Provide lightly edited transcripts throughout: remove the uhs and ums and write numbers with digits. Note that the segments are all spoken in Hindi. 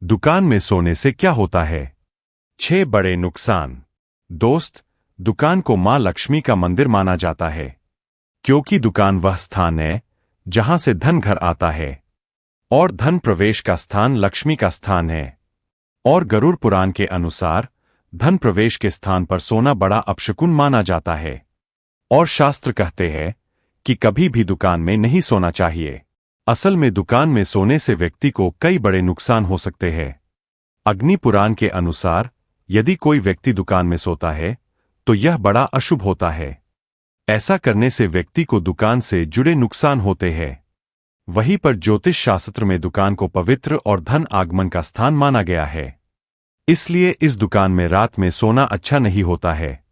दुकान में सोने से क्या होता है? 6 बड़े नुकसान। दोस्त, दुकान को मां लक्ष्मी का मंदिर माना जाता है, क्योंकि दुकान वह स्थान है जहां से धन घर आता है, और धन प्रवेश का स्थान लक्ष्मी का स्थान है। और गरुड़ पुराण के अनुसार धन प्रवेश के स्थान पर सोना बड़ा अपशकुन माना जाता है, और शास्त्र कहते हैं कि कभी भी दुकान में नहीं सोना चाहिए। असल में दुकान में सोने से व्यक्ति को कई बड़े नुकसान हो सकते हैं। अग्नि पुराण के अनुसार यदि कोई व्यक्ति दुकान में सोता है तो यह बड़ा अशुभ होता है। ऐसा करने से व्यक्ति को दुकान से जुड़े नुकसान होते हैं। वहीं पर ज्योतिष शास्त्र में दुकान को पवित्र और धन आगमन का स्थान माना गया है, इसलिए इस दुकान में रात में सोना अच्छा नहीं होता है।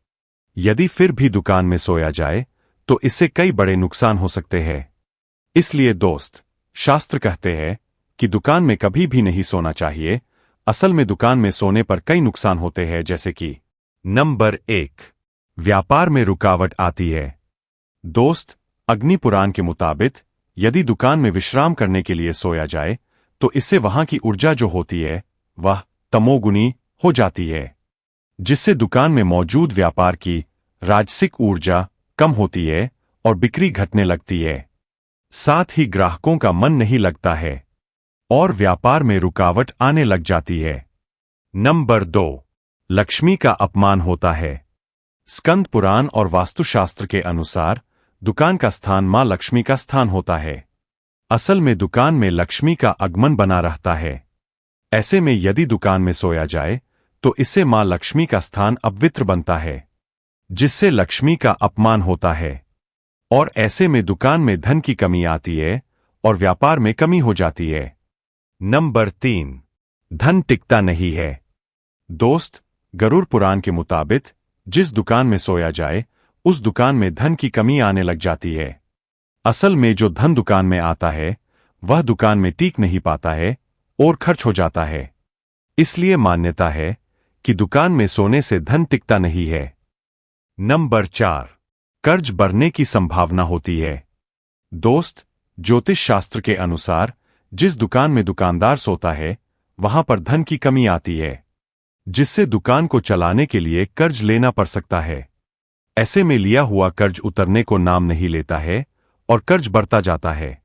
यदि फिर भी दुकान में सोया जाए तो इससे कई बड़े नुकसान हो सकते हैं। इसलिए दोस्त, शास्त्र कहते हैं कि दुकान में कभी भी नहीं सोना चाहिए। असल में दुकान में सोने पर कई नुकसान होते हैं, जैसे कि नंबर 1, व्यापार में रुकावट आती है। दोस्त, अग्नि पुराण के मुताबिक यदि दुकान में विश्राम करने के लिए सोया जाए तो इससे वहां की ऊर्जा जो होती है वह तमोगुनी हो जाती है, जिससे दुकान में मौजूद व्यापार की राजसिक ऊर्जा कम होती है और बिक्री घटने लगती है। साथ ही ग्राहकों का मन नहीं लगता है और व्यापार में रुकावट आने लग जाती है। नंबर 2, लक्ष्मी का अपमान होता है। स्कंद पुराण और वास्तुशास्त्र के अनुसार दुकान का स्थान मां लक्ष्मी का स्थान होता है। असल में दुकान में लक्ष्मी का आगमन बना रहता है। ऐसे में यदि दुकान में सोया जाए तो इससे मां लक्ष्मी का स्थान अपवित्र बनता है, जिससे लक्ष्मी का अपमान होता है, और ऐसे में दुकान में धन की कमी आती है और व्यापार में कमी हो जाती है। नंबर 3, धन टिकता नहीं है। दोस्त, गरुड़ पुराण के मुताबिक जिस दुकान में सोया जाए उस दुकान में धन की कमी आने लग जाती है। असल में जो धन दुकान में आता है वह दुकान में टिक नहीं पाता है और खर्च हो जाता है। इसलिए मान्यता है कि दुकान में सोने से धन टिकता नहीं है। नंबर 4, कर्ज बढ़ने की संभावना होती है। दोस्त, ज्योतिष शास्त्र के अनुसार जिस दुकान में दुकानदार सोता है वहां पर धन की कमी आती है, जिससे दुकान को चलाने के लिए कर्ज लेना पड़ सकता है। ऐसे में लिया हुआ कर्ज उतरने को नाम नहीं लेता है और कर्ज बढ़ता जाता है।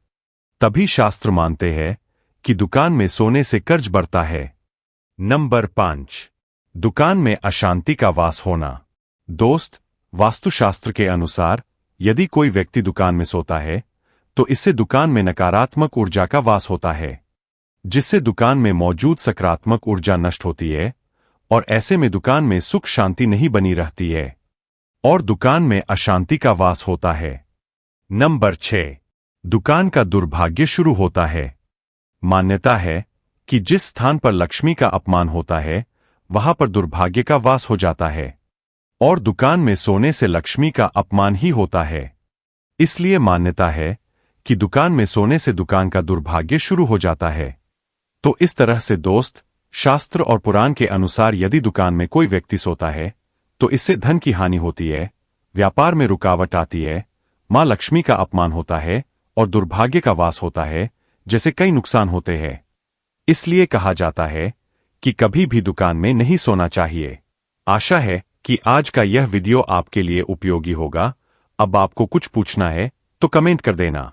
तभी शास्त्र मानते हैं कि दुकान में सोने से कर्ज बढ़ता है। नंबर 5, दुकान में अशांति का वास होना। दोस्त, वास्तुशास्त्र के अनुसार यदि कोई व्यक्ति दुकान में सोता है तो इससे दुकान में नकारात्मक ऊर्जा का वास होता है, जिससे दुकान में मौजूद सकारात्मक ऊर्जा नष्ट होती है, और ऐसे में दुकान में सुख शांति नहीं बनी रहती है और दुकान में अशांति का वास होता है। नंबर 6, दुकान का दुर्भाग्य शुरू होता है। मान्यता है कि जिस स्थान पर लक्ष्मी का अपमान होता है वहां पर दुर्भाग्य का वास हो जाता है, और दुकान में सोने से लक्ष्मी का अपमान ही होता है। इसलिए मान्यता है कि दुकान में सोने से दुकान का दुर्भाग्य शुरू हो जाता है। तो इस तरह से दोस्त, शास्त्र और पुराण के अनुसार यदि दुकान में कोई व्यक्ति सोता है तो इससे धन की हानि होती है, व्यापार में रुकावट आती है, मां लक्ष्मी का अपमान होता है और दुर्भाग्य का वास होता है, जैसे कई नुकसान होते हैं। इसलिए कहा जाता है कि कभी भी दुकान में नहीं सोना चाहिए। आशा है कि आज का यह वीडियो आपके लिए उपयोगी होगा। अब आपको कुछ पूछना है तो कमेंट कर देना।